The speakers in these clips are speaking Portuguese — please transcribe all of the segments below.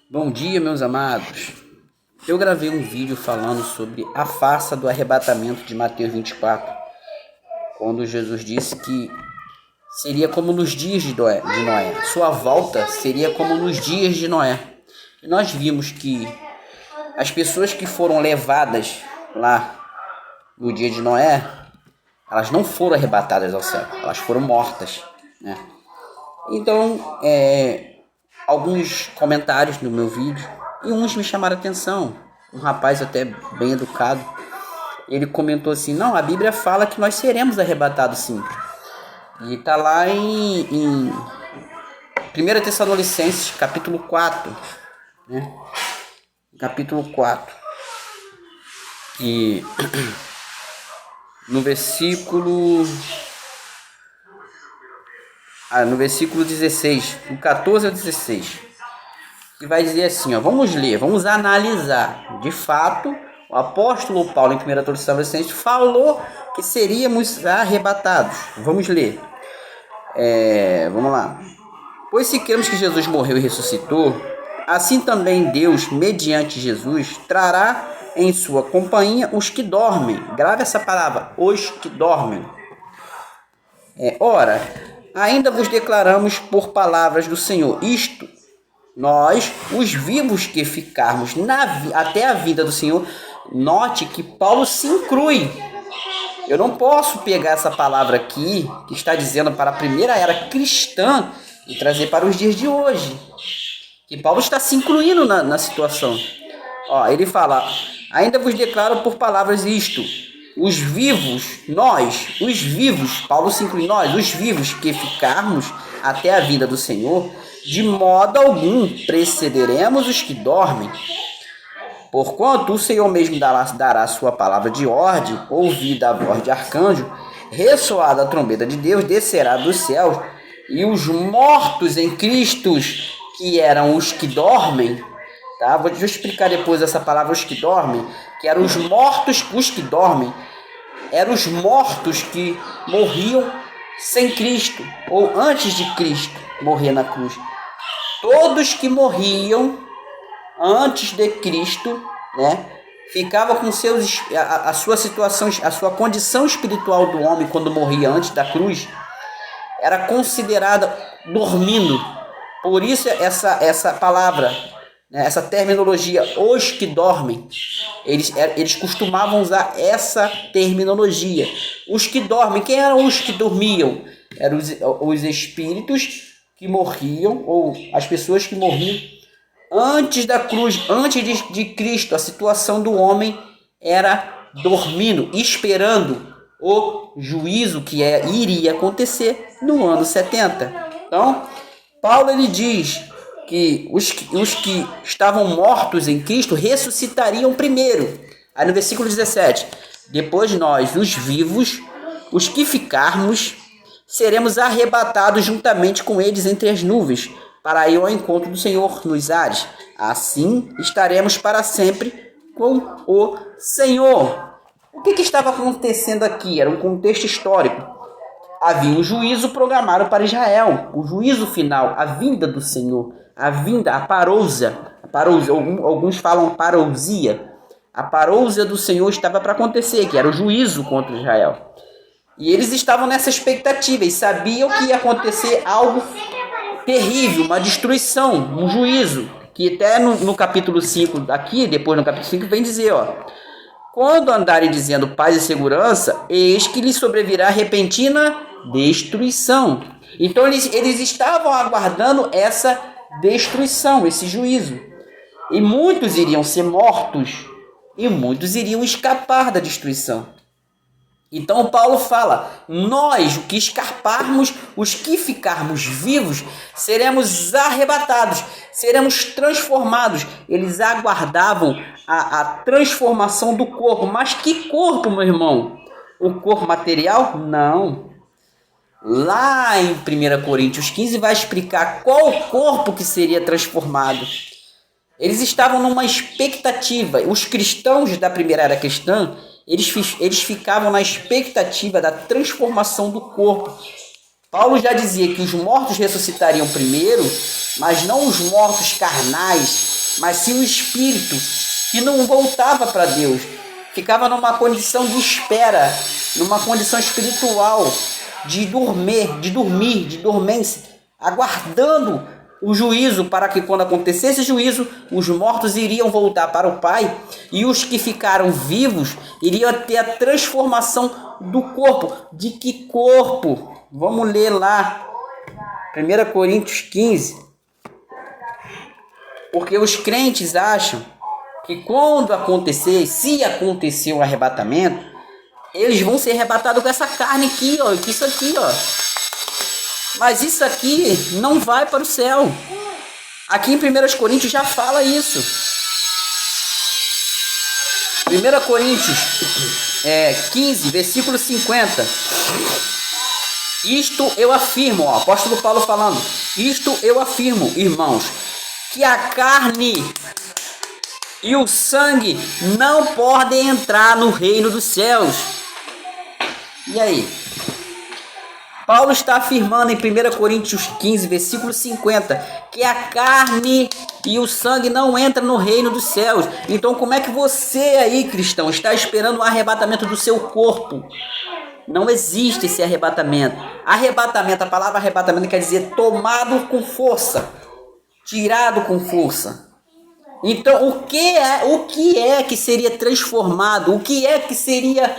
Bom dia, meus amados. Eu gravei um vídeo falando sobre a farsa do arrebatamento de Mateus 24, quando Jesus disse que seria como nos dias de Noé. Sua volta seria como nos dias de Noé. E nós vimos que as pessoas que foram levadas lá no dia de Noé, elas não foram arrebatadas ao céu, elas foram mortas, né? Então, alguns comentários no meu vídeo, e uns me chamaram a atenção. Um rapaz até bem educado, ele comentou assim: não, a Bíblia fala que nós seremos arrebatados sim. E tá lá em 1 Tessalonicenses, capítulo 4, né? Capítulo 4. E no versículo 16, do 14 ao 16, que vai dizer assim, ó, vamos ler, vamos analisar. De fato, o apóstolo Paulo, em 1 Tessalonicenses, falou que seríamos arrebatados. Vamos ler. Vamos lá. Pois se cremos que Jesus morreu e ressuscitou, assim também Deus, mediante Jesus, trará em sua companhia os que dormem. Grave essa palavra, os que dormem. Ora, ainda vos declaramos por palavras do Senhor, isto, nós, os vivos que ficarmos até a vinda do Senhor. Note que Paulo se inclui. Eu não posso pegar essa palavra aqui, que está dizendo para a primeira era cristã, e trazer para os dias de hoje. Que Paulo está se incluindo na situação. Ele fala, ainda vos declaro por palavras isto, os vivos, nós, os vivos, Paulo se inclui, nós, os vivos que ficarmos até a vinda do Senhor, de modo algum precederemos os que dormem. Porquanto o Senhor mesmo dará a sua palavra de ordem, ouvida a voz de arcanjo, ressoada a trombeta de Deus, descerá dos céus, e os mortos em Cristo, que eram os que dormem, tá? Vou explicar depois essa palavra, os que dormem, que eram os mortos, os que dormem, eram os mortos que morriam sem Cristo, ou antes de Cristo morrer na cruz. Todos que morriam antes de Cristo, né, ficava com a sua situação, a sua condição espiritual do homem quando morria antes da cruz, era considerada dormindo. Por isso essa palavra, né, essa terminologia, os que dormem, eles costumavam usar essa terminologia. Os que dormem, quem eram os que dormiam? Eram os espíritos que morriam, ou as pessoas que morriam antes da cruz, antes de Cristo. A situação do homem era dormindo, esperando o juízo que iria acontecer no ano 70. Então, Paulo ele diz que os que estavam mortos em Cristo ressuscitariam primeiro. Aí no versículo 17, depois nós, os vivos, os que ficarmos, seremos arrebatados juntamente com eles entre as nuvens, para ir ao encontro do Senhor nos ares. Assim estaremos para sempre com o Senhor. O que estava acontecendo aqui? Era um contexto histórico. Havia um juízo programado para Israel, o juízo final, a vinda do Senhor, a parousia, alguns falam parousia. A parousia do Senhor estava para acontecer, que era o juízo contra Israel. E eles estavam nessa expectativa e sabiam que ia acontecer algo terrível, uma destruição, um juízo, que até no capítulo 5 aqui, depois no capítulo 5 vem dizer, quando andarem dizendo paz e segurança, eis que lhes sobrevirá repentina destruição. Então eles estavam aguardando essa destruição, esse juízo. E muitos iriam ser mortos, e muitos iriam escapar da destruição. Então Paulo fala, nós, os que escaparmos, os que ficarmos vivos, seremos arrebatados, seremos transformados. Eles aguardavam a transformação do corpo. Mas que corpo, meu irmão? O corpo material? Não. Lá em 1 Coríntios 15 vai explicar qual o corpo que seria transformado. Eles estavam numa expectativa. Os cristãos da primeira era cristã, eles ficavam na expectativa da transformação do corpo Paulo já dizia que os mortos ressuscitariam primeiro, mas não os mortos carnais, mas sim o espírito, que não voltava para Deus, ficava numa condição de espera, numa condição espiritual, de dormência, aguardando o juízo, para que quando acontecesse o juízo, os mortos iriam voltar para o Pai e os que ficaram vivos iriam ter a transformação do corpo. De que corpo? Vamos ler lá, 1 Coríntios 15. Porque os crentes acham que quando acontecer, se acontecer o arrebatamento, eles vão ser arrebatados com essa carne aqui, ó, com isso aqui, ó. Mas isso aqui não vai para o céu. Aqui em 1 Coríntios já fala isso. 1 Coríntios 15, versículo 50. Isto eu afirmo, ó, apóstolo Paulo falando. Isto eu afirmo, irmãos, que a carne e o sangue não podem entrar no reino dos céus. E aí? Paulo está afirmando em 1 Coríntios 15, versículo 50, que a carne e o sangue não entram no reino dos céus. Então como é que você aí, cristão, está esperando o arrebatamento do seu corpo? Não existe esse arrebatamento. Arrebatamento, a palavra arrebatamento quer dizer tomado com força, tirado com força. Então, o que é que seria transformado? O que é que seria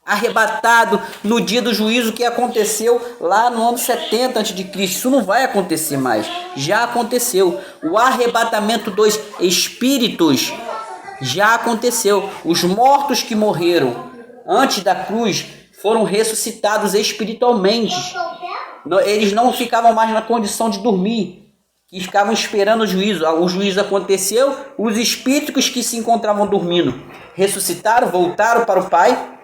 arrebatado no dia do juízo que aconteceu lá no ano 70 a.C.? Isso não vai acontecer mais. Já aconteceu. O arrebatamento dos espíritos já aconteceu. Os mortos que morreram antes da cruz foram ressuscitados espiritualmente. Eles não ficavam mais na condição de dormir, que ficavam esperando o juízo. O juízo aconteceu, os espíritos que se encontravam dormindo ressuscitaram, voltaram para o Pai,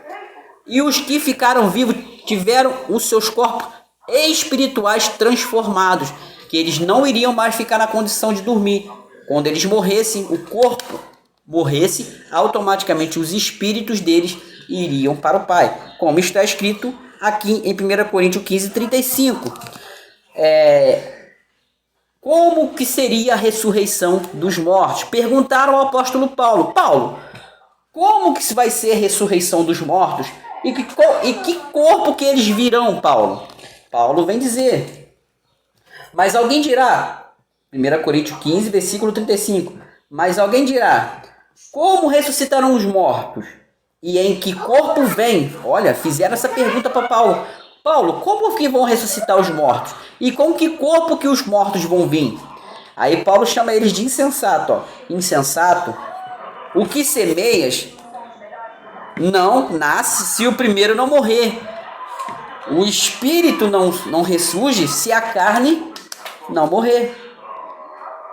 e os que ficaram vivos tiveram os seus corpos espirituais transformados, que eles não iriam mais ficar na condição de dormir. Quando eles morressem, o corpo morresse, automaticamente os espíritos deles iriam para o Pai, como está escrito aqui em 1 Coríntios 15, 35. Como que seria a ressurreição dos mortos? Perguntaram ao apóstolo Paulo: Paulo, como que vai ser a ressurreição dos mortos? E que corpo que eles virão, Paulo? Paulo vem dizer: mas alguém dirá, 1 Coríntios 15, versículo 35, mas alguém dirá: como ressuscitarão os mortos? E em que corpo vem? Olha, fizeram essa pergunta para Paulo. Paulo, como que vão ressuscitar os mortos? E com que corpo que os mortos vão vir? Aí Paulo chama eles de insensato. Ó. Insensato, o que semeias não nasce se o primeiro não morrer. O espírito não ressurge se a carne não morrer.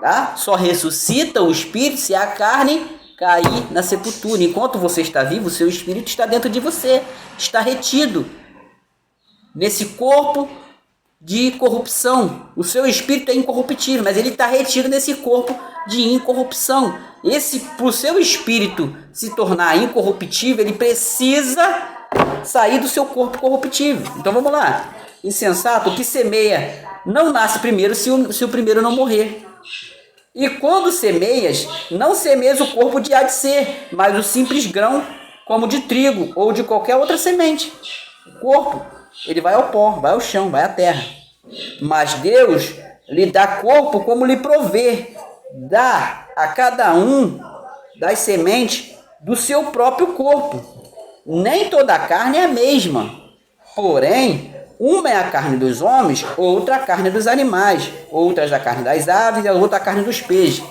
Tá? Só ressuscita o espírito se a carne cair na sepultura. Enquanto você está vivo, o seu espírito está dentro de você, está retido nesse corpo de corrupção. O seu espírito é incorruptível, mas ele está retido nesse corpo de incorrupção. Para o seu espírito se tornar incorruptível, ele precisa sair do seu corpo corruptível. Então vamos lá. Insensato, o que semeia não nasce primeiro se o primeiro não morrer. E quando semeias, não semeias o corpo de há de ser, mas o simples grão, como de trigo ou de qualquer outra semente. O corpo, ele vai ao pó, vai ao chão, vai à terra. Mas Deus lhe dá corpo como lhe prover. Dá a cada um das sementes do seu próprio corpo. Nem toda a carne é a mesma. Porém, uma é a carne dos homens, outra a carne dos animais, outra a carne das aves e a outra a carne dos peixes.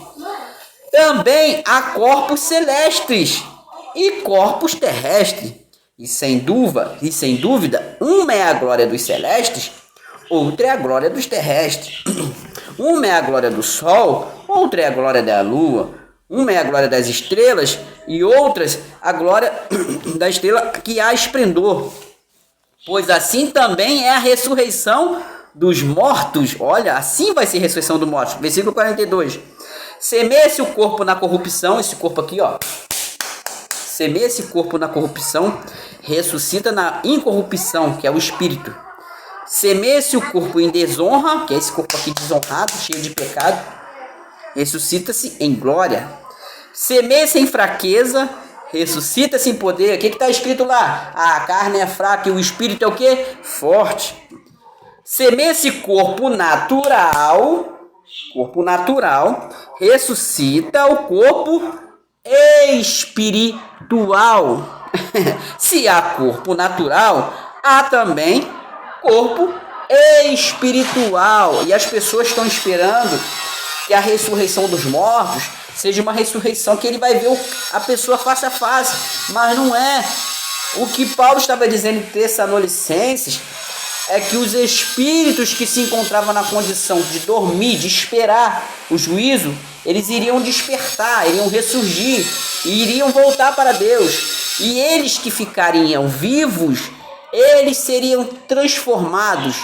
Também há corpos celestes e corpos terrestres. E sem dúvida, uma é a glória dos celestes, outra é a glória dos terrestres. Uma é a glória do sol, outra é a glória da lua. Uma é a glória das estrelas e outras a glória da estrela que há esplendor. Pois assim também é a ressurreição dos mortos. Olha, assim vai ser a ressurreição dos mortos. Versículo 42. Semeia-se o corpo na corrupção, esse corpo aqui, ó. semeia esse corpo na corrupção, ressuscita na incorrupção, que é o espírito. Semeia-se o corpo em desonra, que é esse corpo aqui desonrado, cheio de pecado, ressuscita-se em glória. Semeia-se em fraqueza, ressuscita-se em poder. O que está escrito lá? A carne é fraca e o espírito é o quê? Forte. Semeia-se corpo natural, ressuscita o corpo espiritual. Se há corpo natural, há também corpo espiritual. E as pessoas estão esperando que a ressurreição dos mortos seja uma ressurreição que ele vai ver a pessoa face a face, mas não é. O que Paulo estava dizendo em Tessalonicenses é que os espíritos que se encontravam na condição de dormir, de esperar o juízo, eles iriam despertar, iriam ressurgir e iriam voltar para Deus. E eles que ficariam vivos, eles seriam transformados,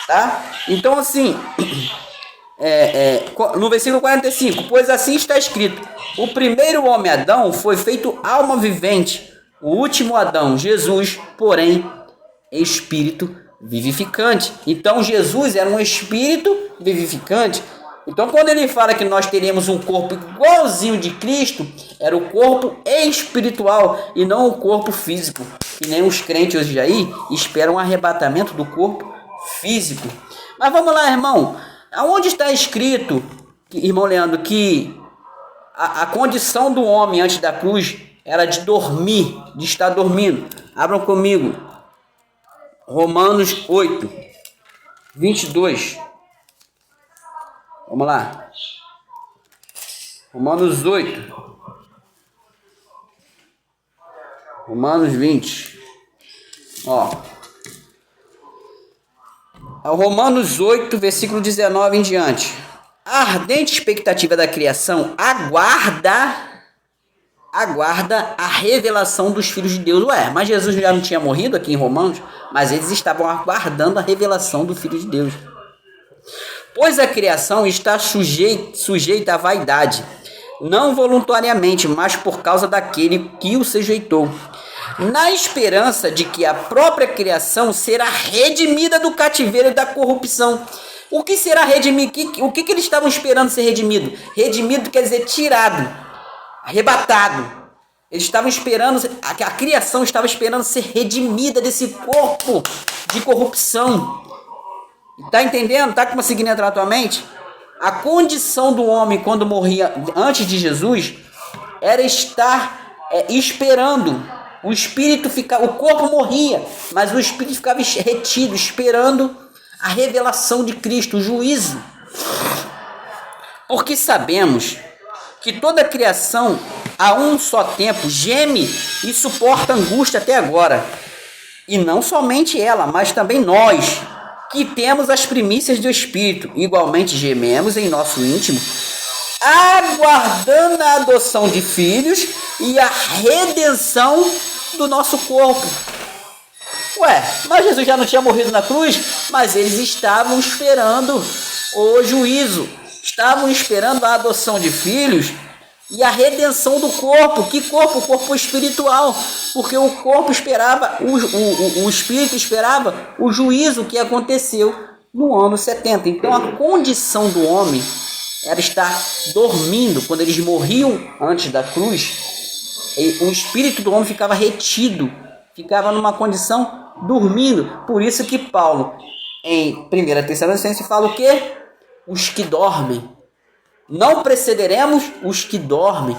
tá? Então assim, no versículo 45, pois assim está escrito: o primeiro homem Adão foi feito alma vivente, o último Adão, Jesus, porém, espírito vivificante. Então Jesus era um espírito vivificante. Então quando ele fala que nós teríamos um corpo igualzinho de Cristo, era o corpo espiritual e não o corpo físico. E nem os crentes hoje aí esperam o arrebatamento do corpo físico. Mas vamos lá, irmão. Aonde está escrito, irmão Leandro, que a condição do homem antes da cruz era de dormir, de estar dormindo? Abram comigo. Romanos 8, 22. Vamos lá. Romanos 8. Romanos 20. Ó. Romanos 8, versículo 19 em diante. A ardente expectativa da criação aguarda a revelação dos filhos de Deus. Ué, mas Jesus já não tinha morrido aqui em Romanos? Mas eles estavam aguardando a revelação do Filho de Deus. Pois a criação está sujeita à vaidade, não voluntariamente, mas por causa daquele que o sujeitou, na esperança de que a própria criação será redimida do cativeiro e da corrupção. O que será redimido? O que eles estavam esperando ser redimido? Redimido quer dizer tirado, arrebatado. Eles estavam esperando, a criação estava esperando ser redimida desse corpo de corrupção. Está entendendo? Está conseguindo entrar na tua mente? A condição do homem quando morria antes de Jesus era estar esperando. O espírito ficava, o corpo morria, mas o espírito ficava retido, esperando a revelação de Cristo, o juízo. Porque sabemos que toda a criação a um só tempo geme e suporta angústia até agora. E não somente ela, mas também nós, que temos as primícias do Espírito, igualmente gememos em nosso íntimo, aguardando a adoção de filhos e a redenção do nosso corpo. Ué, mas Jesus já não tinha morrido na cruz? Mas eles estavam esperando o juízo, estavam esperando a adoção de filhos e a redenção do corpo. Que corpo? O corpo espiritual. Porque o corpo esperava, o espírito esperava o juízo que aconteceu no ano 70. Então a condição do homem era estar dormindo. Quando eles morriam antes da cruz, o espírito do homem ficava retido, ficava numa condição dormindo. Por isso que Paulo, em 1 Tessalonicenses, fala o quê? Os que dormem. Não precederemos os que dormem.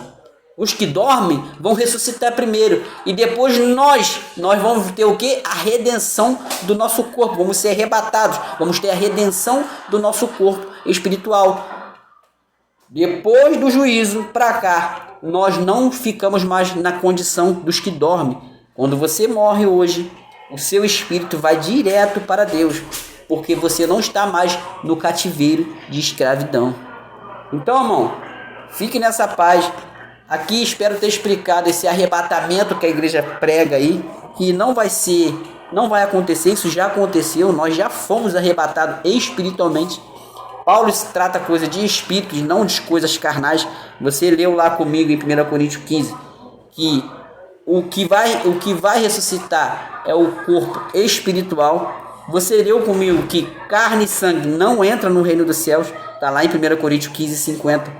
Os que dormem vão ressuscitar primeiro. E depois nós vamos ter o quê? A redenção do nosso corpo. Vamos ser arrebatados. Vamos ter a redenção do nosso corpo espiritual. Depois do juízo para cá, nós não ficamos mais na condição dos que dormem. Quando você morre hoje, o seu espírito vai direto para Deus. Porque você não está mais no cativeiro de escravidão. Então, irmão, fique nessa paz. Aqui espero ter explicado esse arrebatamento que a igreja prega aí, que não vai acontecer, isso já aconteceu, nós já fomos arrebatados espiritualmente. Paulo trata coisa de espíritos, não de coisas carnais. Você leu lá comigo em 1 Coríntios 15, que o que vai ressuscitar é o corpo espiritual. Você leu comigo que carne e sangue não entra no reino dos céus, está lá em 1 Coríntios 15:50.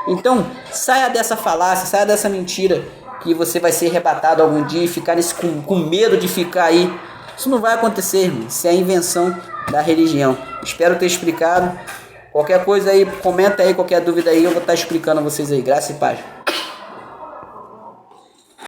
Então, saia dessa falácia, saia dessa mentira que você vai ser arrebatado algum dia e ficar com medo de ficar aí. Isso não vai acontecer, irmão. Isso é a invenção da religião. Espero ter explicado. Qualquer coisa aí, comenta aí, qualquer dúvida aí, eu vou estar explicando a vocês aí. Graça e paz.